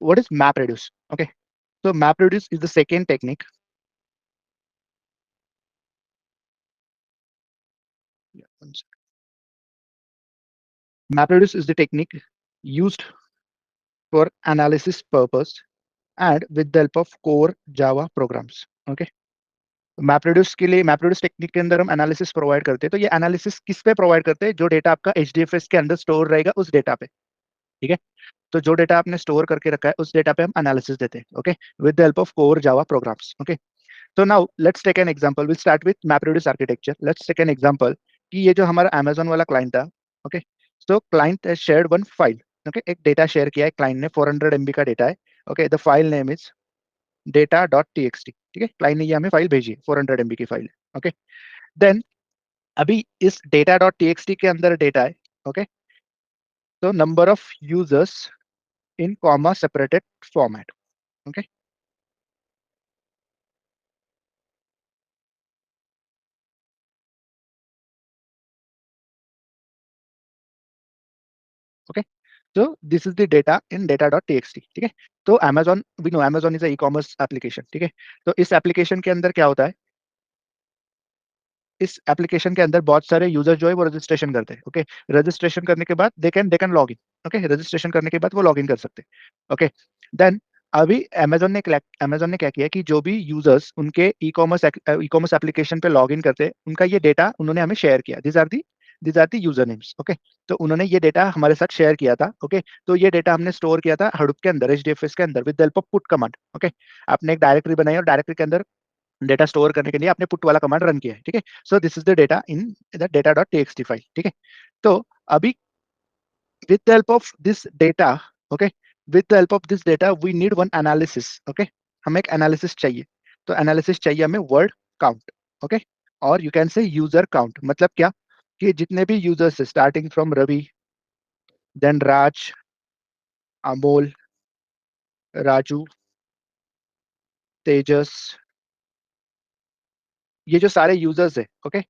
what is MapReduce? Okay, so MapReduce is the second technique. Yeah, one second. MapReduce is the technique used for analysis purpose and with the help of core Java programs. Okay, मैप्रोड्यूस के लिए मैप्रोड्यूस technique के अंदर हम analysis provide करते हैं। तो ये analysis किस पे प्रोवाइड करते हैं? जो डेटा आपका एचडीएफएस के अंदर स्टोर रहेगा उस डेटा पे, ठीक है। तो जो डेटा आपने स्टोर करके रखा है उस डेटा पे हम एनालिसिस देते हैं, okay, with the help of core Java programs. Okay, तो now let's take an example, will start with MapReduce architecture. Let's take an example कि ये जो हमारा अमेजोन वाला क्लाइंट था, okay, so client has shared one file. Okay, एक data share किया है क्लाइंट ने, 400 MB का डेटा है। Okay, the file name is data.txt, ठीक है। क्लाइंट ने ये हमें फाइल भेजी है, 400 MB की फाइल है। ओके, देन अभी इस data.txt के अंदर डेटा है, ओके, तो number of users in comma separated format. Okay, okay, तो this is the data in data.txt, ठीक है। तो Amazon, we know Amazon is a e commerce application, ठीक है। तो इस एप्लीकेशन के अंदर क्या होता है? इस एप्लीकेशन के अंदर बहुत सारे यूजर जो है वो रजिस्ट्रेशन करते हैं। ओके, रजिस्ट्रेशन करने के बाद they can log in. Okay, registration करने के बाद वो लॉग इन कर सकते हैं। ओके, देन अभी अमेजोन ने क्या किया कि जो भी यूजर्स उनके ई कॉमर्स एप्लीकेशन पे लॉग इन करते हैं उनका ये डेटा उन्होंने हमें शेयर किया। This are the user names. Okay, तो उन्होंने ये डेटा हमारे साथ शेयर किया था। ओके, तो ये डेटा हमने स्टोर किया था हडूप के अंदर, एचडीएफएस के अंदर, with the help of put command. Okay, आपने एक डायरेक्टरी बनाई और डायरेक्टरी के अंदर डेटा स्टोर करने के लिए आपने पुट वाला कमांड रन किया है, ठीक है। So this is the data in the data.txt file, ठीक है। तो अभी with the help of this data, okay, with the help of this data we need one analysis। okay, हमें एक एनालिसिस चाहिए। तो एनालिसिस चाहिए हमें वर्ड काउंट, ओके, और you can say user count. मतलब क्या कि जितने भी यूजर्स है स्टार्टिंग फ्रॉम रवि, देन राज, अमोल, राजू, तेजस, ये जो सारे यूजर्स है, ओके,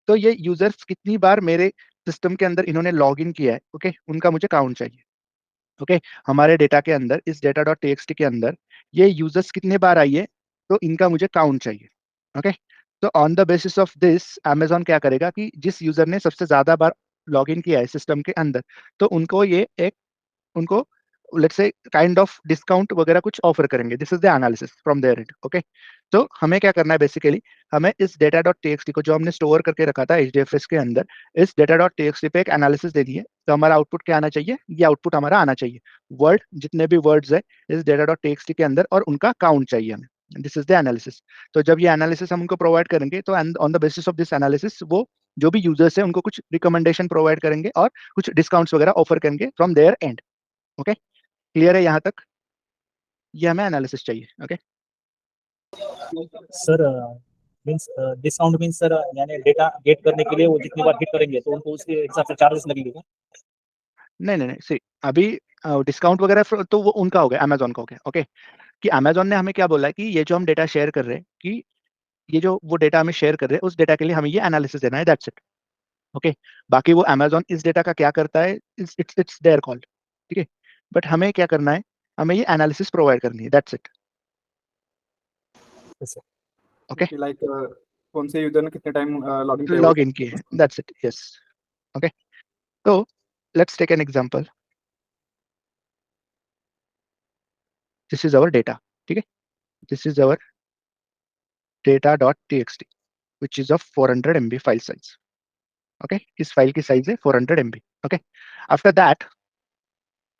तो ये यूजर्स कितनी बार मेरे सिस्टम के अंदर इन्होंने लॉग इन किया है, ओके, उनका मुझे काउंट चाहिए। ओके, हमारे डेटा के अंदर, इस data.txt के अंदर ये यूजर्स कितने बार आई है, तो इनका मुझे काउंट चाहिए। ओके, तो on the basis of this Amazon क्या करेगा कि जिस यूजर ने सबसे ज्यादा बार लॉग इन किया है सिस्टम के अंदर, तो उनको ये एक, उनको let's say kind of discount वगैरह कुछ ऑफर करेंगे। This is the analysis from there end. Okay, तो हमें क्या करना है बेसिकली, हमें इस data.txt को जो हमने स्टोर करके रखा था एचडीएफएस के अंदर, इस data.txt पे एक एनालिसिस दे दिए। तो हमारा आउटपुट क्या आना चाहिए? ये आउटपुट हमारा आना चाहिए, वर्ड, जितने भी वर्ड्स है इस data.txt के अंदर, और उनका काउंट चाहिए हमें। This is the analysis. तो जब ये एनालिसिस हम उनको प्रोवाइड करेंगे तो on the basis of this analysis वो जो भी यूजर्स है उनको कुछ रिकमेंडेशन प्रोवाइड करेंगे और कुछ डिस्काउंट्स वगैरह ऑफर करेंगे from there end. Okay, clear है यहाँ तक? ये हमें एनालिसिस चाहिए। Okay, sir means discount means sir यानी डेटा गेट करने के लिए वो जितनी बार हिट करेंगे तो उनको उसके हिसाब से चार्जेस लगेंगे क्या? नहीं नहीं नहीं, सी, अभी डिस्काउंट वगैरह तो वो उनका हो गया, अमेजोन का हो गया। ओके, कि अमेजोन ने हमें क्या बोला है कि ये जो हम डेटा शेयर कर रहे हैं, कि ये जो वो डेटा हमें शेयर कर रहे हैं उस डेटा के लिए हमें ये एनालिसिस देना है, दैट्स इट। ओके, बाकी वो अमेजोन इस डेटा का क्या करता है, इट्स देयर कॉल, ठीक है। बट हमें क्या करना है, हमें ये एनालिसिस प्रोवाइड करनी है, that's it. Yes, sir. Okay, like कौन से यूजर ने कितने टाइम लॉग इन किया लॉग इन किए, दैट्स इट, यस। ओके, तो let's take an example. This is our data, ठीक है, this is our data.txt which is of 400 MB file size. Okay, इस फाइल की साइज है 400 MB। ओके, आफ्टर दैट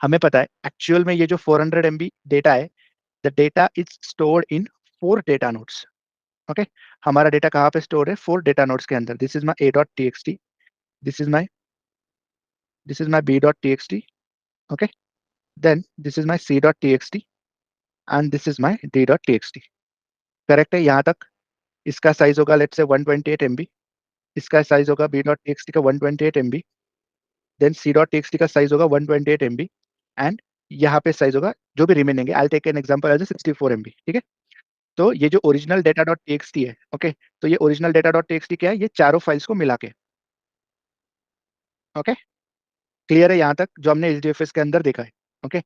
हमें पता है एक्चुअल में ये जो 400 MB डेटा है, the data is stored in 4 data nodes. Okay, हमारा डेटा कहाँ पे स्टोर है? 4 डेटा नोड्स के अंदर। This is my a.txt, this is my b.txt, okay, then this is my c.txt and this is my d.txt। Correct है यहाँ तक? इसका साइज होगा लेट्स से 128 MB, इसका साइज होगा b.txt का 128 MB, देन c.txt का साइज होगा 128 MB, एंड यहाँ पे साइज होगा जो भी रिमेनिंग है, I take an example as 64 MB, ठीक है। तो ये जो ओरिजिनल data.txt है, ओके, तो ये ओरिजिनल data.txt क्या है? ये चारों फाइल्स को मिला के। ओके, क्लियर है यहाँ तक जो हमने एचडीएफएस के अंदर देखा है? Okay,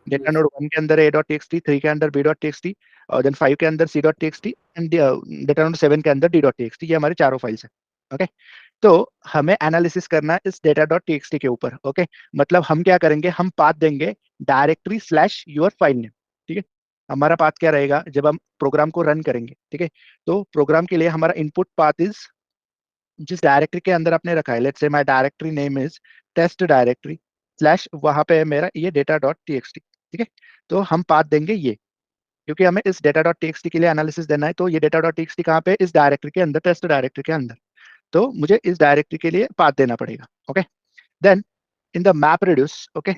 data Yes. नोड 1 के अंदर a.txt, 3 के अंदर b.txt, और देन 5 के अंदर c.txt एंड डेटा नोड 7 के अंदर d.txt। ये हमारी चारों फाइल्स है। ओके, तो हमें एनालिसिस करना है इस data.txt के ऊपर। ओके, मतलब हम क्या करेंगे, हम पाथ देंगे directory slash your file name. ठीक है, हमारा पाथ क्या रहेगा जब हम प्रोग्राम को रन करेंगे। ठीक है, तो प्रोग्राम के लिए हमारा इनपुट पाथ इज जिस डायरेक्टरी के अंदर आपने रखा है, let's say my directory name is test directory slash, वहां पे है मेरा ये data.txt। ठीक है, तो हम पाथ देंगे ये, क्योंकि हमें इस data.txt के लिए एनालिसिस देना है। तो ये data.txt कहाँ पे, इस डायरेक्टरी के अंदर, टेस्ट डायरेक्टरी के अंदर। तो मुझे इस डायरेक्टरी के लिए पाथ देना पड़ेगा। Okay, then in the map reduce, okay,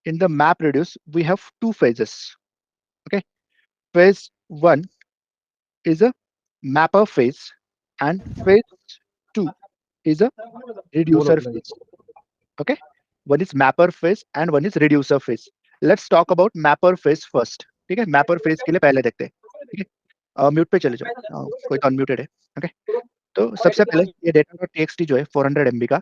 in the map reduce we have two phases। Okay, phase 1 is a mapper phase and phase 2 is a बोलो reducer बोलो। phase। Okay, one is mapper phase and one is reducer phase। Let's talk about mapper phase first। ठीक है, mapper phase के लिए पहले देखते हैं। ठीक है, म्यूट पे चले जाओ, कोई तो अनम्यूटेड है। ओके, तो सबसे पहले ये data.txt जो है 400 MB का,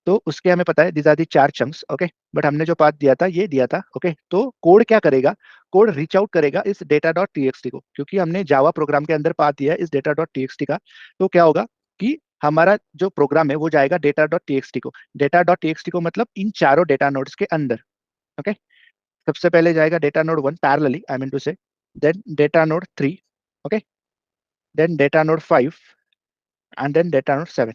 तो उसके हमें पता है these are the 4 chunks. Okay, but हमने जो पाथ दिया था ये दिया था। ओके, तो कोड क्या करेगा, कोड रीच आउट करेगा इस data.txt को, क्योंकि हमने जावा प्रोग्राम के अंदर पाथ दिया है इस data.txt का। तो क्या होगा कि हमारा जो प्रोग्राम है वो जाएगा data.txt को, data.txt को मतलब इन चारों डेटा नोड्स के अंदर। ओके, सबसे पहले जाएगा data node 1 parallelly, I mean to say, then data node 3, okay, then data node 5 and then data node 7।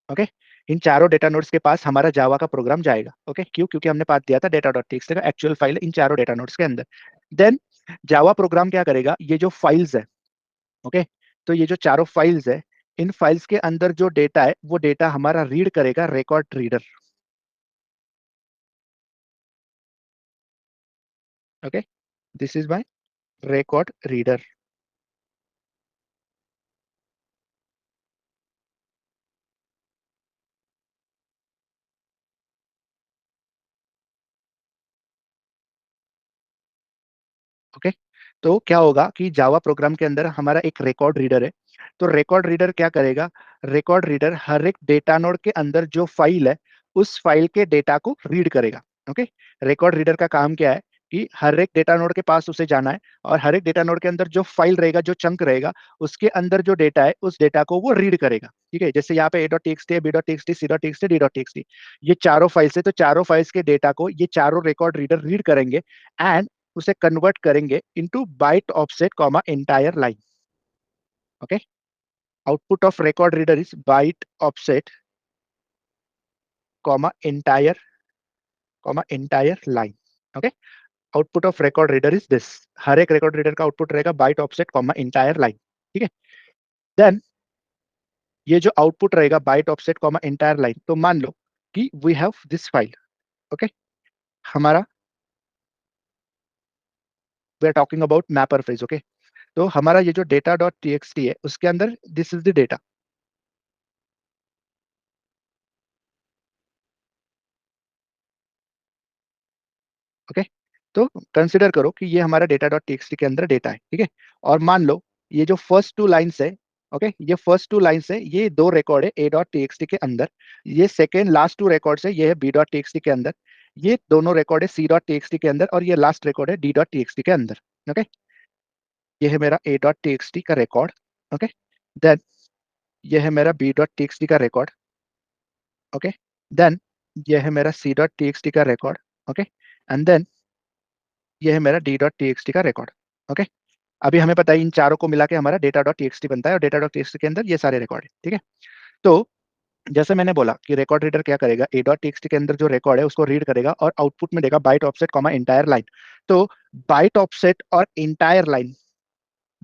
Okay, इन चारों डेटा नोड्स के पास हमारा जावा का प्रोग्राम जाएगा। ओके, क्यों, क्योंकि हमने पाथ दिया था data.txt का एक्चुअल फाइल इन चारों डेटा नोड्स के अंदर। देन जावा प्रोग्राम क्या करेगा, ये जो फाइल्स है, ओके, तो ये जो चारों फाइल्स है, इन फाइल्स के अंदर जो डेटा है वो डेटा हमारा रीड करेगा record reader. Okay, this is my record reader. Okay, तो क्या होगा कि जावा प्रोग्राम के अंदर हमारा एक रिकॉर्ड रीडर है। तो रिकॉर्ड रीडर क्या करेगा, रिकॉर्ड रीडर हर एक डेटा नोड के अंदर जो फाइल है उस फाइल के डेटा को रीड करेगा। ओके, रिकॉर्ड रीडर का काम क्या है कि हर एक डेटा नोड के पास उसे जाना है, और हर एक डेटा नोड के अंदर जो फाइल रहेगा, जो चंक रहेगा, उसके अंदर जो डेटा है उस डेटा को वो रीड करेगा। ठीक है, जैसे यहाँ पे a.txt है, b.txt, c.txt, d.txt, ये चारों फाइल्स है, तो चारों फाइल्स के डेटा को ये चारों रिकॉर्ड रीडर रीड करेंगे एंड उसे कन्वर्ट करेंगे into byte offset comma entire line. Okay, output of record reader is byte offset comma entire line. Okay, output of record reader is this, हर एक record reader का output रहेगा byte offset comma entire line. ठीक है, then ये जो output रहेगा byte offset comma entire line, तो मान लो कि we have this file. Okay, हमारा we are talking about mapper phase. Okay, तो हमारा ये जो डेटा डॉट टीएक्सटी है उसके अंदर this is the data. Okay, तो कंसिडर करो कि ये हमारा डेटा डॉट टीएक्सटी के अंदर डेटा है। ठीक है, और मान लो ये जो फर्स्ट 2 लाइन्स है, ओके, ये फर्स्ट 2 लाइन्स है, ये 2 रिकॉर्ड है ए डॉट टीएक्सटी के अंदर, ये सेकेंड लास्ट 2 रिकॉर्ड्स है, ये है बी डॉट टीएक्सटी के अंदर, ये दोनों रिकॉर्ड है सी डॉट टीएक्सटी के अंदर, और ये लास्ट रिकॉर्ड है डी डॉट टीएक्सटी के अंदर। ओके, ये है मेरा ए डॉट टीएक्सटी का रिकॉर्ड। ओके, देन ये है मेरा बी डॉट टीएक्सटी का रिकॉर्ड। ओके, देन ये है मेरा सी डॉट टीएक्सटी का रिकॉर्ड। ओके, एंड देन ये है मेरा डी डॉट टीएक्सटी का रिकॉर्ड। ओके, अभी हमें पता है इन चारों को मिला के हमारा डेटा डॉट टीएक्सटी बनता है, और डेटा डॉट टीएक्सटी के अंदर ये सारे रिकॉर्ड है। ठीक है, तो जैसे मैंने बोला कि रिकॉर्ड रीडर क्या करेगा, ए डॉट टीएक्सटी के अंदर जो रिकॉर्ड है उसको रीड करेगा और आउटपुट में देगा byte offset comma entire line. तो बाइट ऑफसेट और entire line,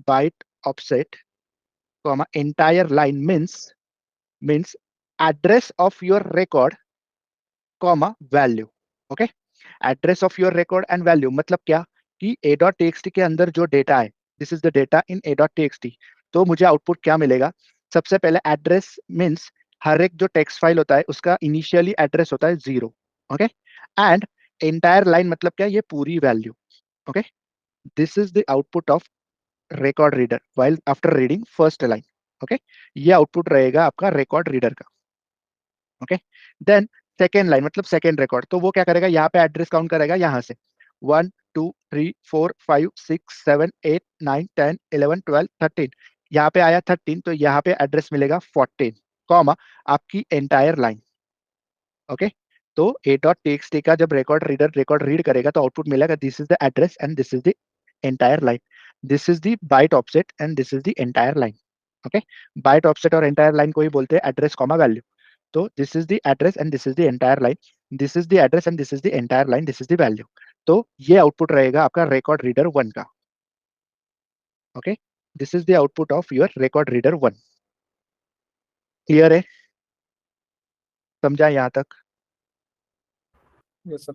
byte offset comma entire line means address of your record comma value. Okay, address of your record and value मतलब क्या कि ए डॉट टीएक्सटी के अंदर जो डेटा है, this is the data in A dot TXT, तो मुझे output क्या मिलेगा। सबसे पहले एड्रेस मीन्स हर एक जो टेक्स्ट फाइल होता है उसका इनिशियली एड्रेस होता है 0। ओके, एंड एंटायर लाइन मतलब क्या, ये पूरी value. Okay, this is the output of record reader while after reading first line. Okay, ये आउटपुट रहेगा आपका रिकॉर्ड रीडर का। ओके, देन सेकेंड लाइन मतलब सेकेंड रिकॉर्ड, तो वो क्या करेगा, यहाँ पे एड्रेस काउंट करेगा यहाँ से 1 2 3 4 5 6 7 8 9 10 11 12 13, यहाँ पे आया 13, तो यहाँ पे एड्रेस मिलेगा 14 कॉमा आपकी एंटायर लाइन। ओके, तो a.txt का जब रिकॉर्ड रीड करेगा तो आउटपुट मिलेगा this is the address and this is the entire line, this is the byte offset and this is the entire line. Okay, byte offset और entire line को ही बोलते हैं एड्रेस कॉमा वैल्यू। तो this is the address and this is the entire line, this is the address and this is the entire line, this is the value. तो ये output रहेगा आपका रिकॉर्ड रीडर 1 का। Okay, this is the output of your record reader 1। Clear है, समझा यहाँ तक? Yes sir.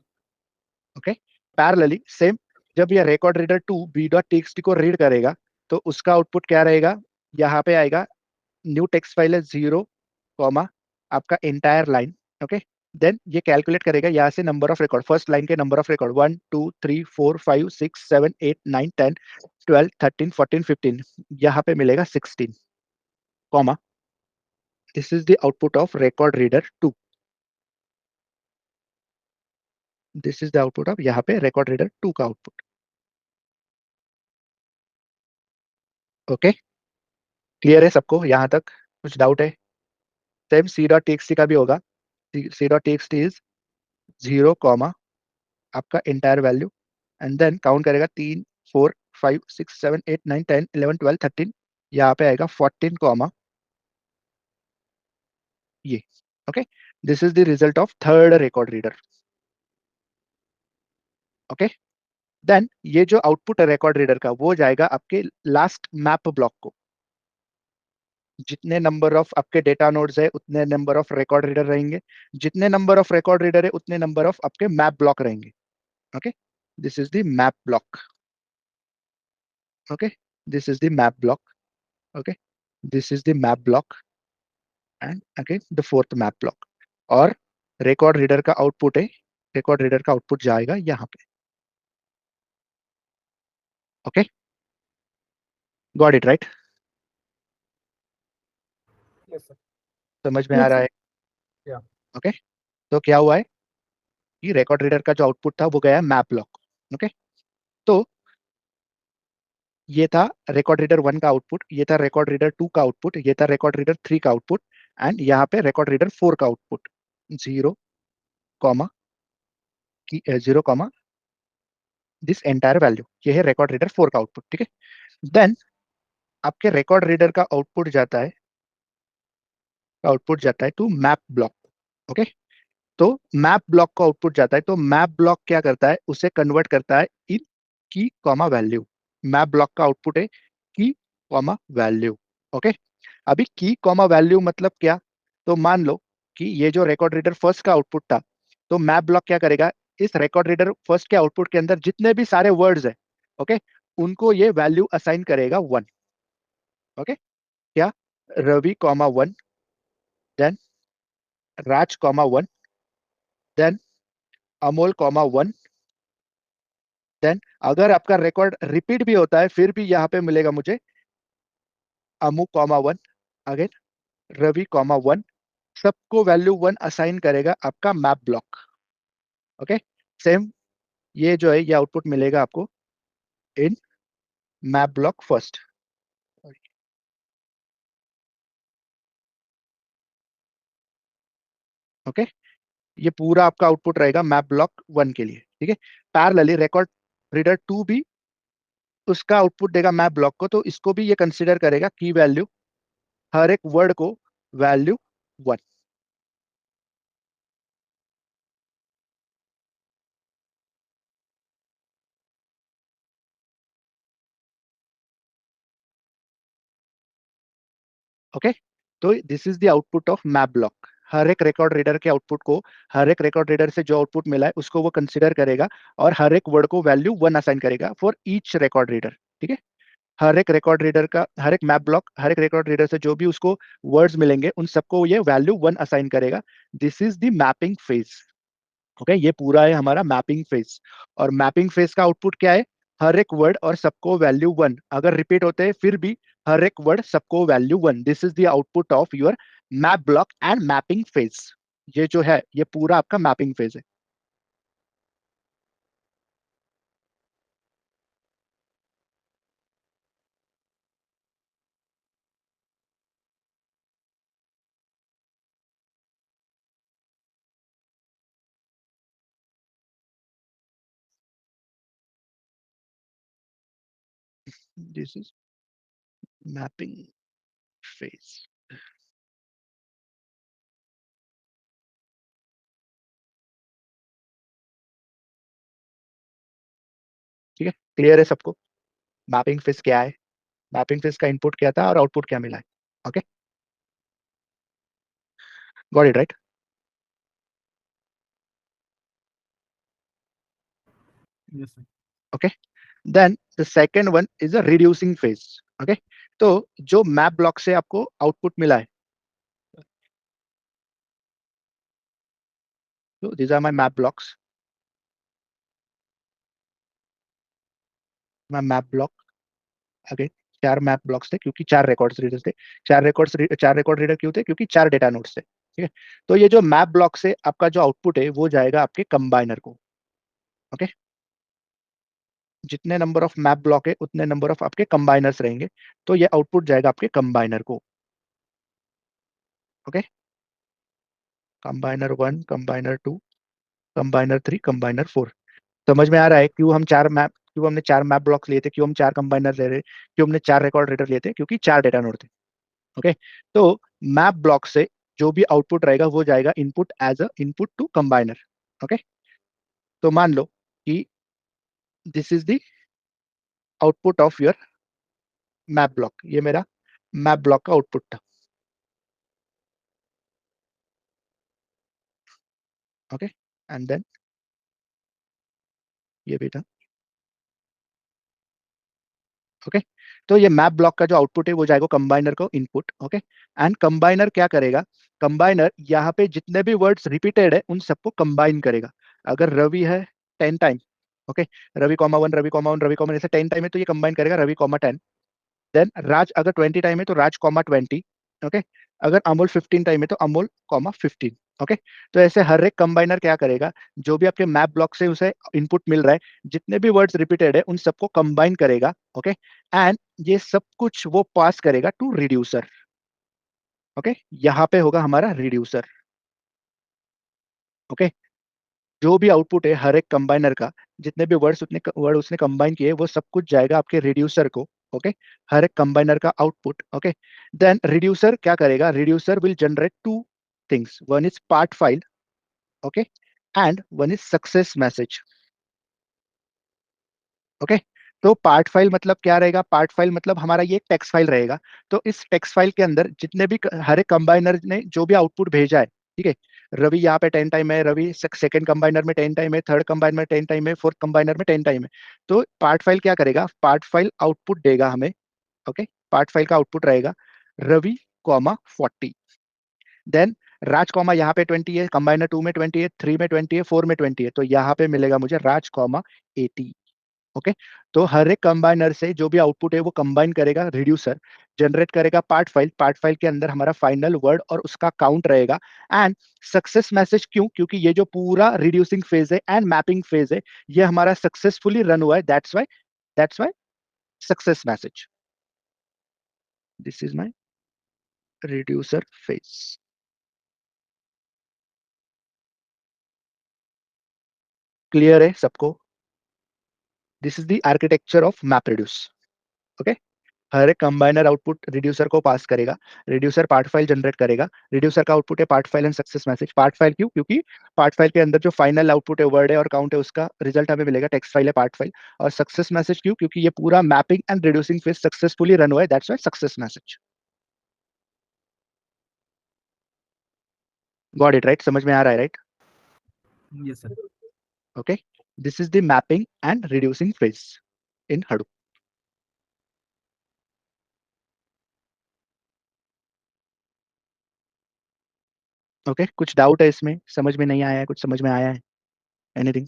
Okay, parallelly same जब ये रिकॉर्ड रीडर 2 b.txt को रीड करेगा तो उसका आउटपुट क्या रहेगा, यहाँ पे आएगा न्यू टेक्स्ट फाइल है 0 कॉमा आपका एंटायर लाइन। ओके, देन ये कैलकुलेट करेगा यहाँ से number of record, first line के नंबर ऑफ रिकॉर्ड 1 2 3 4 5 6 7 8 9 10 12 13 14 15, यहाँ पे मिलेगा 16 comma this is the output of record reader 2, this is the output of यहाँ पे रिकॉर्ड रीडर 2 का आउटपुट। ओके, क्लियर है सबको यहाँ तक, कुछ डाउट है? सेम c.txt का भी होगा, c.txt इज 0 कॉमा आपका entire value and then count करेगा 3 4 5 6 7 8 9 10 11 12 13, यहाँ पे आएगा 14 कॉमा ये। Okay, this is the result of third record reader. Okay, then ये जो आउटपुट है रिकॉर्ड रीडर का वो जाएगा आपके लास्ट मैप ब्लॉक को, जितने नंबर ऑफ आपके डेटा नोड्स है उतने नंबर ऑफ रिकॉर्ड रीडर रहेंगे, जितने नंबर ऑफ रिकॉर्ड रीडर है उतने नंबर ऑफ आपके मैप ब्लॉक रहेंगे। Okay, this is the map block. Okay, this is the map block. Okay, this is the map block and again the fourth map block, और record reader का output है, record reader का output जाएगा यहाँ पे। Okay, got it right? Yes sir. समझ में आ रहा है? Yeah. ओके, तो क्या हुआ है कि रिकॉर्ड रीडर का जो आउटपुट था वो गया मैप ब्लॉक। ओके, तो ये था रिकॉर्ड रीडर 1 का आउटपुट, ये था रिकॉर्ड रीडर 2 का आउटपुट, ये था रिकॉर्ड रीडर 3 का आउटपुट एंड यहाँ पे रिकॉर्ड रीडर 4 का output 0 comma 0 comma this entire value, ये है रिकॉर्ड रीडर 4 का आउटपुट। ठीक है, देन आपके रिकॉर्ड रीडर का आउटपुट जाता है टू मैप ब्लॉक। ओके, तो मैप ब्लॉक का आउटपुट जाता है, तो मैप ब्लॉक क्या करता है, उसे कन्वर्ट करता है इन की कॉमा वैल्यू। मैप ब्लॉक का आउटपुट है की कॉमा वैल्यू। ओके, अभी की कॉमा वैल्यू मतलब क्या, तो मान लो कि ये जो रिकॉर्ड रीडर फर्स्ट का आउटपुट था, तो मैप ब्लॉक क्या करेगा, इस रिकॉर्ड रीडर फर्स्ट के आउटपुट के अंदर जितने भी सारे वर्ड्स है, ओके, उनको ये वैल्यू असाइन करेगा 1। ओके, क्या Ravi comma 1, then Raj comma 1, then Amol comma 1, then अगर आपका रिकॉर्ड रिपीट भी होता है फिर भी यहाँ पे मिलेगा मुझे अमू कॉमा 1, अगेन रवि कॉमा 1, सबको वैल्यू 1 असाइन करेगा आपका मैप ब्लॉक। ओके, सेम ये जो है ये आउटपुट मिलेगा आपको इन मैप ब्लॉक फर्स्ट। ओके, ये पूरा आपका आउटपुट रहेगा मैप ब्लॉक 1 के लिए। ठीक है, पैरेलली रिकॉर्ड रीडर 2 भी उसका आउटपुट देगा मैप ब्लॉक को, तो इसको भी ये कंसिडर करेगा की वैल्यू, हर एक वर्ड को वैल्यू 1। ओके, तो this is the output of map block. हर एक रिकॉर्ड रीडर के आउटपुट को, हर एक रिकॉर्ड रीडर से जो आउटपुट मिला है उसको वो कंसिडर करेगा और हर एक वर्ड को वैल्यू 1 असाइन करेगा फॉर ईच रिकॉर्ड रीडर। ठीक है, हर एक रिकॉर्ड रीडर का, हर एक मैप ब्लॉक, हर एक रिकॉर्ड रीडर से जो भी उसको वर्ड्स मिलेंगे उन सबको ये वैल्यू 1 असाइन करेगा। This is the mapping phase. Okay, ये पूरा है हमारा मैपिंग फेज, और मैपिंग फेज का आउटपुट क्या है, हर एक वर्ड और सबको वैल्यू 1, अगर रिपीट होते हैं फिर भी हर एक वर्ड सबको value 1। This is the output of your map block and mapping phase. ये जो है ये पूरा आपका मैपिंग फेज है। This is mapping phase. ठीक है, क्लियर है सबको मैपिंग फेज क्या है, मैपिंग फेज का इनपुट क्या था और आउटपुट क्या मिला है? Okay, got it right? Yes, sir. Okay, then the second one is a reducing phase. Okay, तो जो मैप ब्लॉक से आपको आउटपुट मिला है, तो these are my map blocks, my map block. Okay, चार मैप ब्लॉक्स थे क्योंकि चार रिकॉर्ड्स रीडर्स थे। चार रिकॉर्ड रीडर क्यों थे? क्योंकि चार डेटा नोड्स थे। ठीक है, तो ये जो मैप ब्लॉक से आपका जो आउटपुट है वो जाएगा आपके कंबाइनर को। ओके, जितने नंबर ऑफ मैप ब्लॉक है उतने नंबर ऑफ आपके कंबाइनर्स रहेंगे, तो ये आउटपुट जाएगा आपके कंबाइनर को। Okay, combiner one, combiner two, combiner three, combiner four. समझ में आ रहा है क्यों हमने चार मैप ब्लॉक्स लिए थे, क्यों हम चार कंबाइनर ले रहे, क्यों हमने चार रिकॉर्ड रीडर लिए थे? क्योंकि चार डेटा नोड थे। ओके, तो मैप ब्लॉक से जो भी आउटपुट रहेगा वो जाएगा input as a input to combiner. Okay, तो मान लो कि this is the output of your map block, ये मेरा मैप ब्लॉक का आउटपुट था। ओके, एंड देन ये भी था। ओके, तो ये मैप ब्लॉक का जो आउटपुट है वो जाएगा कंबाइनर को इनपुट। ओके, एंड कंबाइनर क्या करेगा? कंबाइनर यहाँ पे जितने भी वर्ड्स रिपीटेड है उन सबको कंबाइन करेगा। अगर रवि है 10 time, okay, Ravi comma one, Ravi comma one, Ravi comma, ऐसे 10 टाइम है तो ये कंबाइन करेगा रवि कॉमा 10। देन राज अगर 20 टाइम है तो राज कॉमा 20। ओके, अगर अमोल 15 टाइम है तो अमोल कॉमा 15। ओके, तो ऐसे हर एक कंबाइनर क्या करेगा, जो भी आपके मैप ब्लॉक से उसे इनपुट मिल रहा है, जितने भी वर्ड्स रिपीटेड है उन सबको कंबाइन करेगा। ओके, एंड ये सब कुछ वो पास करेगा टू रिड्यूसर। ओके, यहाँ पे होगा हमारा रिड्यूसर। ओके, जो भी आउटपुट है हर एक कंबाइनर का, जितने भी वर्ड्स उतने वर्ड उसने कंबाइन किए वो सब कुछ जाएगा आपके रिड्यूसर को। ओके, हर एक कंबाइनर का आउटपुट। ओके, देन रिड्यूसर क्या करेगा? Reducer will generate two things, one is part file, okay, and one is success message. Okay, तो पार्ट फाइल मतलब क्या रहेगा? पार्ट फाइल मतलब हमारा ये टेक्स्ट फाइल रहेगा। तो इस टेक्स्ट फाइल के अंदर जितने भी हर एक कंबाइनर ने जो भी आउटपुट भेजा है, ठीक है, रवि यहाँ पे 10 टाइम है, रवि सेकंड कंबाइनर में 10 टाइम है, थर्ड कंबाइनर में 10 टाइम है, फोर्थ कंबाइनर में 10 टाइम है। तो पार्ट फाइल क्या करेगा? पार्ट फाइल आउटपुट देगा हमें। ओके, पार्ट फाइल का आउटपुट रहेगा Ravi comma 40। Then Raj comma यहाँ पे 20 है, कंबाइनर टू में 20 है, थ्री में 20 है, फोर में 20 है, तो यहाँ पे मिलेगा मुझे राज कॉमा 80। ओके, तो हर एक कंबाइनर से जो भी आउटपुट है वो कंबाइन करेगा रिड्यूसर, जनरेट करेगा पार्ट फाइल, पार्ट फाइल के अंदर हमारा फाइनल वर्ड और उसका काउंट रहेगा। एंड सक्सेस मैसेज क्यों? क्योंकि ये जो पूरा रिड्यूसिंग फेज है एंड मैपिंग फेज है ये हमारा सक्सेसफुली रन हुआ है, that's why success message. This is my reducer phase. Clear है सबको? This is the architecture of map reduce. Okay, हर एक कंबाइनर आउटपुट रिड्यूसर को पास करेगा, रिड्यूसर पार्ट फाइल जनरेट करेगा, रिड्यूसर का आउटपुट है part file and success message. Part file क्यों? क्योंकि पार्ट फाइल के अंदर जो फाइनल आउटपुट है वर्ड है और काउंट है उसका रिजल्ट हमें मिलेगा, टेक्स्ट फाइल है पार्ट फाइल। और सक्सेस मैसेज क्यों? क्योंकि ये पूरा mapping and reducing phase successfully run हुआ है, that's why success message. Got it right? समझ में आ रहा है right? Yes, sir. Okay, this is the mapping and reducing phase in Hadoop। Okay, कुछ डाउट है इसमें? समझ में नहीं आया है? कुछ समझ में आया है? एनीथिंग?